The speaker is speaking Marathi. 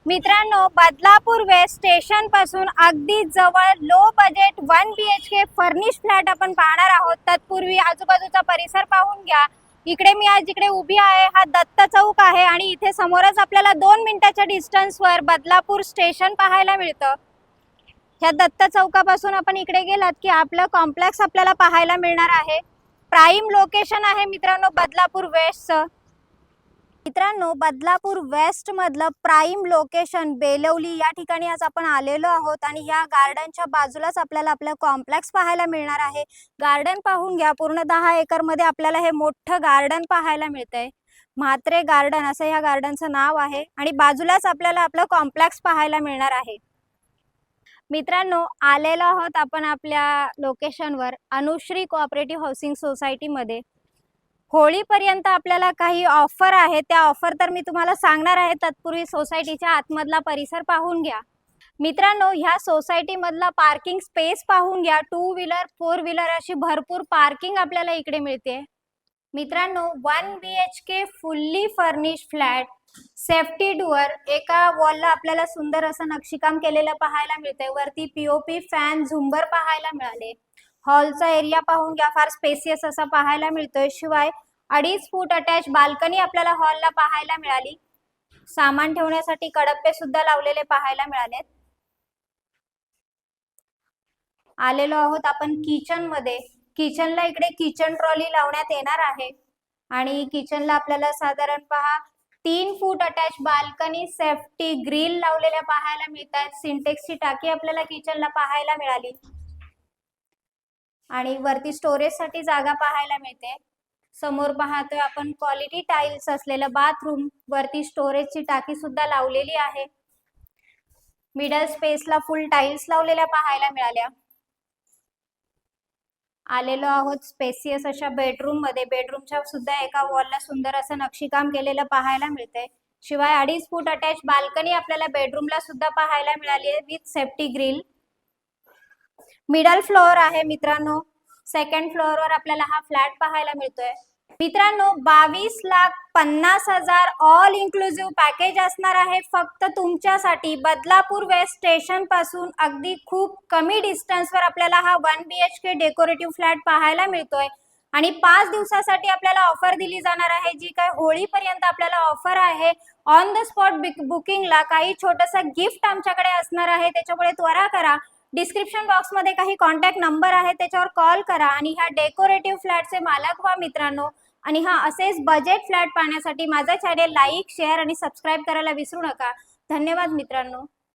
मित्रांनो, बदलापूर वेस्ट स्टेशन पासून अगदी जवळ low budget 1 BHK furnish flat आपण पाहणार आहोत। तत्पूर्वी आजूबाजूचा परिसर पाहून घ्या। इकडे मी आज जिकडे उभी आहे हा दत्त चौक आहे आणि इथे समोरच आपल्याला 2 मिनिटाच्या डिस्टन्सवर बदलापूर स्टेशन पाहायला मिळतं। ह्या दत्त चौकापासून आपण इकडे गेलात की आपलं कॉम्प्लेक्स आपल्याला पाहायला मिळणार आहे। प्राइम लोकेशन आहे मित्रांनो बदलापूर वेस्टचं। मित्रांनो, बदलापूर वेस्ट मधलं प्राइम लोकेशन बेलवली या ठिकाणी आज आपण आलेलो आहोत आणि ह्या गार्डनच्या बाजूलाच आपल्याला आपलं कॉम्प्लेक्स पाहायला मिळणार आहे। गार्डन पाहून घ्या, पूर्ण 10 एकर मध्ये आपल्याला हे मोठं गार्डन पाहायला मिळतंय। म्हात्रे गार्डन असं या गार्डनचं नाव आहे आणि बाजूलाच आपल्याला आपलं कॉम्प्लेक्स पाहायला मिळणार आहे। मित्रांनो, आलेलो आहोत आपण आपल्या लोकेशनवर अनुश्री कोऑपरेटिव्ह हाऊसिंग सोसायटी मध्ये। होळीपर्यंत आपल्याला काही ऑफर आहे, त्या ऑफर तर मी तुम्हाला सांगणार आहे। तत्पूर्वी सोसायटीच्या आतमधला परिसर पाहून घ्या। मित्रांनो, ह्या सोसायटी मधला पार्किंग स्पेस पाहून घ्या। 2 व्हीलर 4 व्हीलर अशी भरपूर पार्किंग आपल्याला इकडे मिळते। मित्रांनो, 1 BHK fully furnish flat, safety door, एका वॉलला आपल्याला सुंदर असं नक्षीकाम केलेलं पाहायला मिळतंय। वरती POP फॅन झुंबर पाहायला मिळाले। हॉलचा एरिया पाहून घ्या, फार स्पेसियस असा पाहायला मिळतोय। शिवाय 2.5 फूट अटॅच बाल्कनी आपल्याला हॉलला पाहायला मिळाली। सामान ठेवण्यासाठी कडप्पे सुद्धा लावलेले पाहायला मिळालेत। आलेलो आहोत आपण किचन मध्ये। किचनला इकडे किचन ट्रॉली लावण्यात येणार आहे आणि किचनला आपल्याला साधारण पहा 3 फूट अटॅच बाल्कनी, सेफ्टी ग्रिल लावलेल्या पाहायला मिळतात। सिंटेक्सची टाकी आपल्याला किचनला पाहायला मिळाली आणि वरती स्टोरेज साठी जागा पाहायला मिळते। समोर पाहतोय आपण क्वालिटी टाइल्स असलेलं बाथरूम, वरती स्टोरेजची टाकी सुद्धा लावलेली आहे। मिडल स्पेसला फुल टाइल्स लावलेल्या पाहायला मिळाल्या। आलेलो आहोत स्पेसियस अशा बेडरूम मध्ये। बेडरूमच्या सुद्धा एका वॉलला सुंदर असं नक्षीकाम केलेलं पाहायला मिळतंय। शिवाय 2.5 फूट अटॅच बाल्कनी आपल्याला बेडरूमला सुद्धा पाहायला मिळाली आहे with safety grill. Middle floor आहे मित्रांनो। सेकंड फ्लोअरवर आपल्याला हा फ्लॅट पाहायला मिळतोय। मित्रांनो, 22,50,000 ऑल इन्क्लुसिव्ह पॅकेज असणार आहे फक्त तुमच्यासाठी। बदलापूर वेस्ट स्टेशन पासून अगदी खूप कमी डिस्टन्सवर आपल्याला हा 1 BHK डेकोरेटिव्ह फ्लॅट पाहायला मिळतोय आणि 5 दिवसासाठी आपल्याला ऑफर दिली जाणार आहे, जी काय होळीपर्यंत आपल्याला ऑफर आहे। ऑन द स्पॉट बुकिंगला काही छोटंसं गिफ्ट आमच्याकडे असणार आहे, त्याच्यामुळे त्वरा करा। डिस्क्रिप्शन बॉक्स मध्ये काही कॉन्टॅक्ट नंबर आहे, त्याच्यावर कॉल करा आणि ह्या डेकोरेटिव्ह फ्लॅटचे मालक व्हा मित्रांनो। आणि हा असेच बजेट फ्लॅट पाहण्यासाठी माझा चॅनल लाईक, शेअर आणि सबस्क्राईब करायला विसरू नका। धन्यवाद मित्रांनो।